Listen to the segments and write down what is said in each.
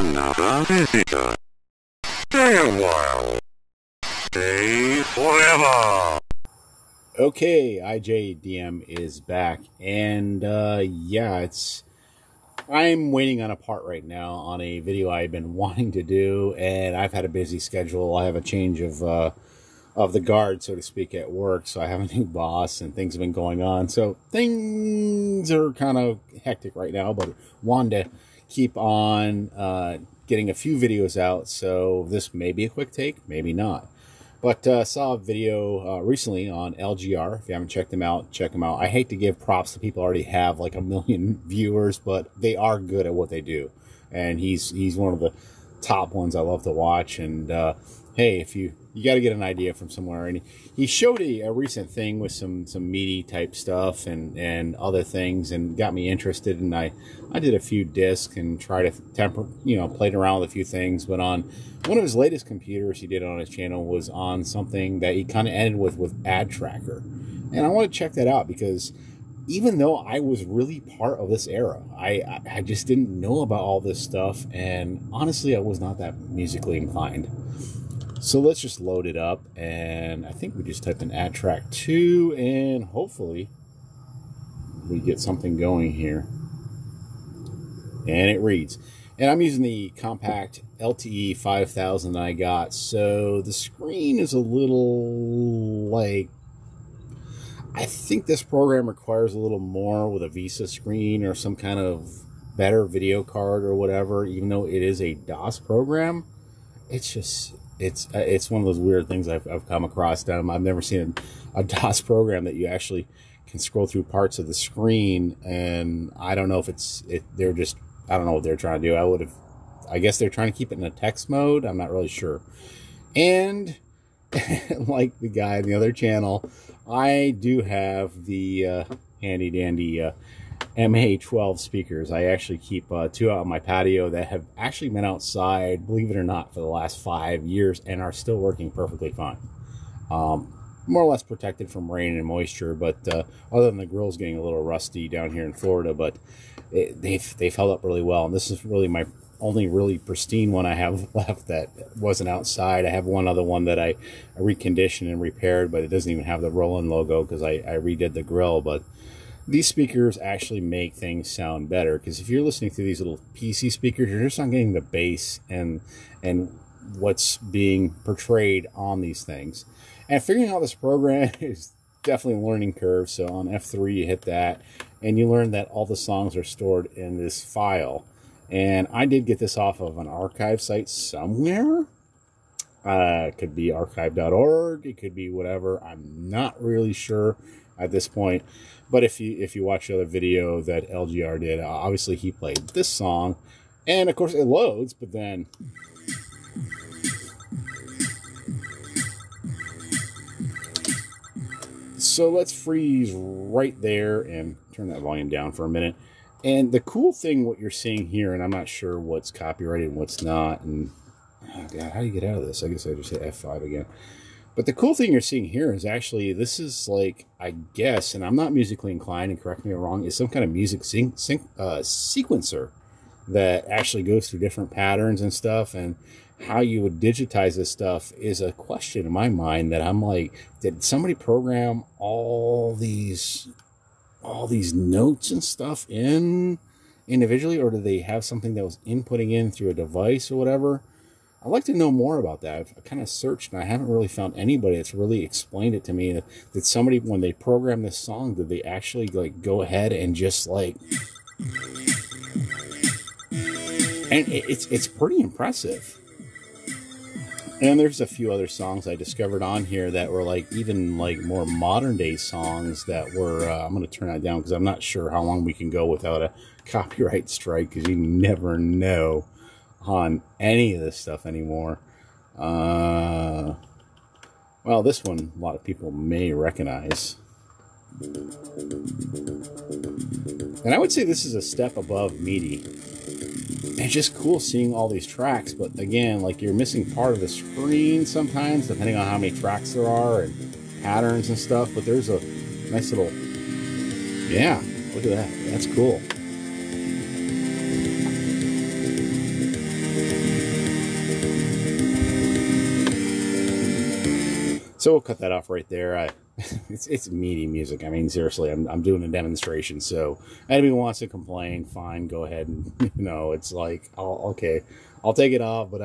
another visitor. Stay a while. Stay forever. Okay, IJDM is back, and yeah, I'm waiting on a part right now on a video I've been wanting to do, and I've had a busy schedule. I have a change of the guard, so to speak, at work, so I have a new boss, and things have been going on, so things are kind of hectic right now, but wanted to keep on getting a few videos out, so this may be a quick take, maybe not. But saw a video recently on LGR. If you haven't checked them out, check them out. I hate to give props to people who already have like 1 million viewers, but they are good at what they do. And he's one of the top ones I love to watch. And hey, if you got to get an idea from somewhere. And he showed a recent thing with some Midi type stuff and other things, and got me interested. And I did a few discs and tried to played around with a few things. But on one of his latest computers he did on his channel was on something that he kind of ended with adtracker. And I want to check that out, because even though I was really part of this era, I just didn't know about all this stuff, and honestly I was not that musically inclined. So let's just load it up, and I think we just type in adtrack 2, and hopefully we get something going here. And it reads. And I'm using the compact LTE 5000 that I got, so the screen is a little like, I think this program requires a little more with a VISA screen or some kind of better video card or whatever, even though it is a DOS program. It's just, it's one of those weird things I've come across. I've never seen a DOS program that you actually can scroll through parts of the screen, and I don't know if they're just, I don't know what they're trying to do. I guess they're trying to keep it in a text mode. I'm not really sure. And like the guy in the other channel, I do have the handy dandy MA12 speakers. I actually keep 2 out on my patio that have actually been outside, believe it or not, for the last 5 years and are still working perfectly fine. More or less protected from rain and moisture, but other than the grill's getting a little rusty down here in Florida, but they've held up really well. And this is really my only really pristine one I have left that wasn't outside. I have one other one that I reconditioned and repaired, but it doesn't even have the Roland logo because I redid the grill. But these speakers actually make things sound better, because if you're listening through these little PC speakers, you're just not getting the bass and what's being portrayed on these things. And figuring out this program is definitely a learning curve. So on F3 you hit that, and you learn that all the songs are stored in this file. And I did get this off of an archive site somewhere. It could be archive.org, it could be whatever. I'm not really sure at this point. But if you watch the other video that LGR did, obviously he played this song, and of course it loads, but then so let's freeze right there and turn that volume down for a minute. And the cool thing, what you're seeing here, and I'm not sure what's copyrighted and what's not, and oh God, how do you get out of this? I guess I just hit F5 again. But the cool thing you're seeing here is actually, this is like, I guess, and I'm not musically inclined, and correct me if I'm wrong, is some kind of music sequencer that actually goes through different patterns and stuff. And how you would digitize this stuff is a question in my mind that I'm like, did somebody program all these notes and stuff in individually, or do they have something that was inputting in through a device or whatever? I'd like to know more about that. I've kind of searched, and I haven't really found anybody that's really explained it to me. That somebody, when they programmed this song, did they actually like go ahead and just like, and it's pretty impressive. And there's a few other songs I discovered on here that were like even like more modern day songs that were, I'm going to turn that down because I'm not sure how long we can go without a copyright strike, because you never know on any of this stuff anymore. Well, this one a lot of people may recognize. And I would say this is a step above Midi. It's just cool seeing all these tracks, but again, like, you're missing part of the screen sometimes, depending on how many tracks there are and patterns and stuff. But there's a nice little, yeah, look at that. That's cool. So we'll cut that off right there. It's Midi music. I mean, seriously, I'm doing a demonstration. So anybody who wants to complain, fine, go ahead. And it's like, okay, I'll take it off. But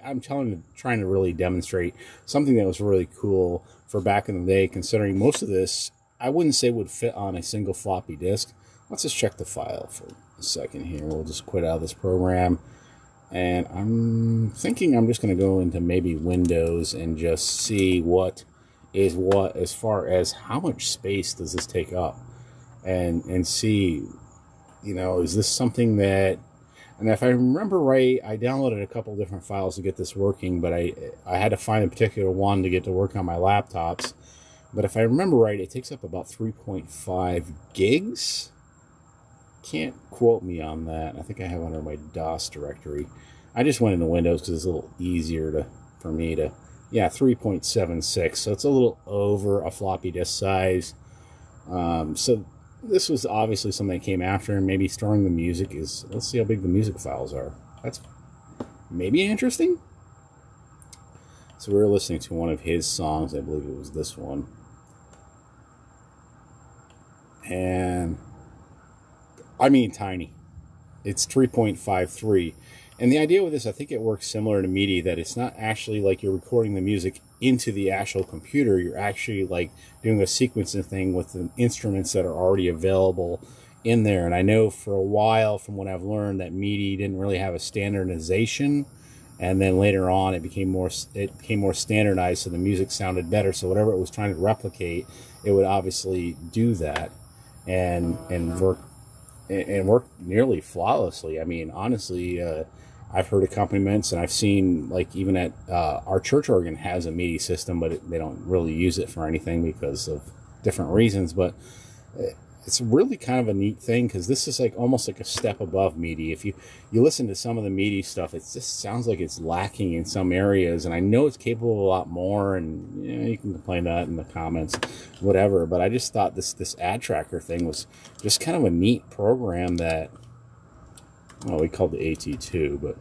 I'm trying to really demonstrate something that was really cool for back in the day. Considering most of this, I wouldn't say would fit on a single floppy disk. Let's just check the file for a second here. We'll just quit out of this program. And I'm thinking I'm just going to go into maybe Windows and just see what is what as far as how much space does this take up, and see, is this something that, and if I remember right, I downloaded a couple different files to get this working, but I had to find a particular one to get to work on my laptops. But if I remember right, it takes up about 3.5 gigs. Can't quote me on that. I think I have it under my DOS directory. I just went into Windows because it's a little easier for me to, yeah, 3.76. So it's a little over a floppy disk size. So this was obviously something that came after, and maybe storing the music is, let's see how big the music files are. That's maybe interesting. So we were listening to one of his songs. I believe it was this one. And I mean, tiny. It's 3.53. And the idea with this, I think it works similar to Midi, that it's not actually like you're recording the music into the actual computer. You're actually like doing a sequencing thing with the instruments that are already available in there. And I know for a while, from what I've learned, that Midi didn't really have a standardization. And then later on, it became more standardized, so the music sounded better. So whatever it was trying to replicate, it would obviously do that and work nearly flawlessly. I mean, honestly, I've heard accompaniments, and I've seen, like, even at our church organ has a MIDI system, but they don't really use it for anything because of different reasons. But it's really kind of a neat thing, because this is like almost like a step above MIDI. If you listen to some of the MIDI stuff, it just sounds like it's lacking in some areas, and I know it's capable of a lot more, and you can complain that in the comments, whatever. But I just thought this adtracker thing was just kind of a neat program that, well, we called the AT2, but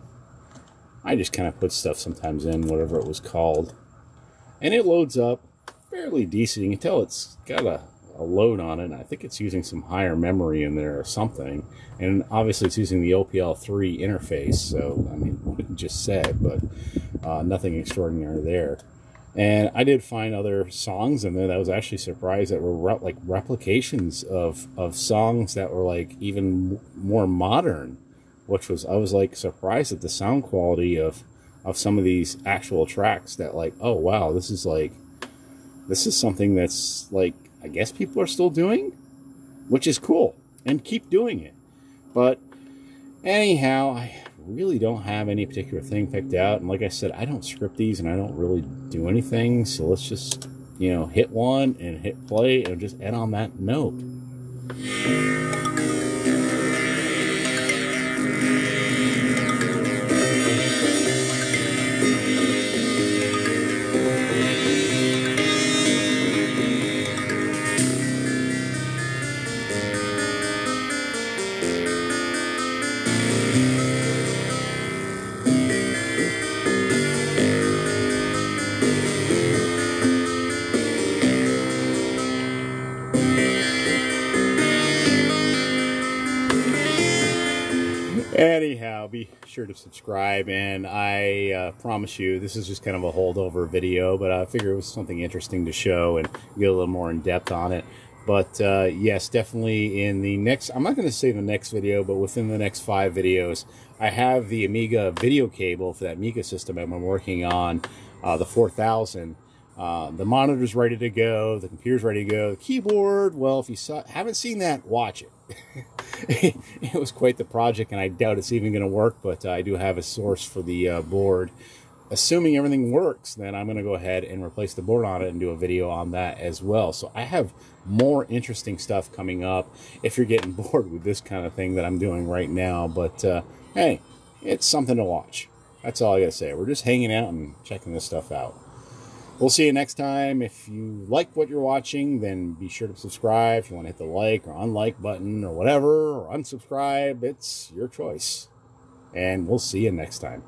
I just kind of put stuff sometimes in, whatever it was called, and it loads up fairly decent. You can tell it's got a load on it. I think it's using some higher memory in there or something, and obviously it's using the OPL3 interface. So I mean, what it just said, but nothing extraordinary there. And I did find other songs in there that I was actually surprised that were like replications of songs that were like even more modern, which was, I was like surprised at the sound quality of some of these actual tracks. That like, oh wow, this is something that's like, I guess people are still doing, which is cool, and keep doing it. But anyhow, I really don't have any particular thing picked out, and like I said, I don't script these, and I don't really do anything. So let's just, hit one and hit play, and just end on that note. Anyhow, be sure to subscribe, and I promise you this is just kind of a holdover video, but I figured it was something interesting to show and get a little more in depth on it. But yes, definitely in the next, I'm not going to say the next video, but within the next 5 videos, I have the Amiga video cable for that Amiga system I'm working on, the 4000. The monitor's ready to go, the computer's ready to go, the keyboard, well, if you haven't seen that, watch it. It was quite the project, and I doubt it's even going to work, but I do have a source for the board. Assuming everything works, then I'm going to go ahead and replace the board on it and do a video on that as well. So I have more interesting stuff coming up if you're getting bored with this kind of thing that I'm doing right now. But hey, it's something to watch. That's all I got to say. We're just hanging out and checking this stuff out. We'll see you next time. If you like what you're watching, then be sure to subscribe. If you want to hit the like or unlike button or whatever, or unsubscribe, it's your choice. And we'll see you next time.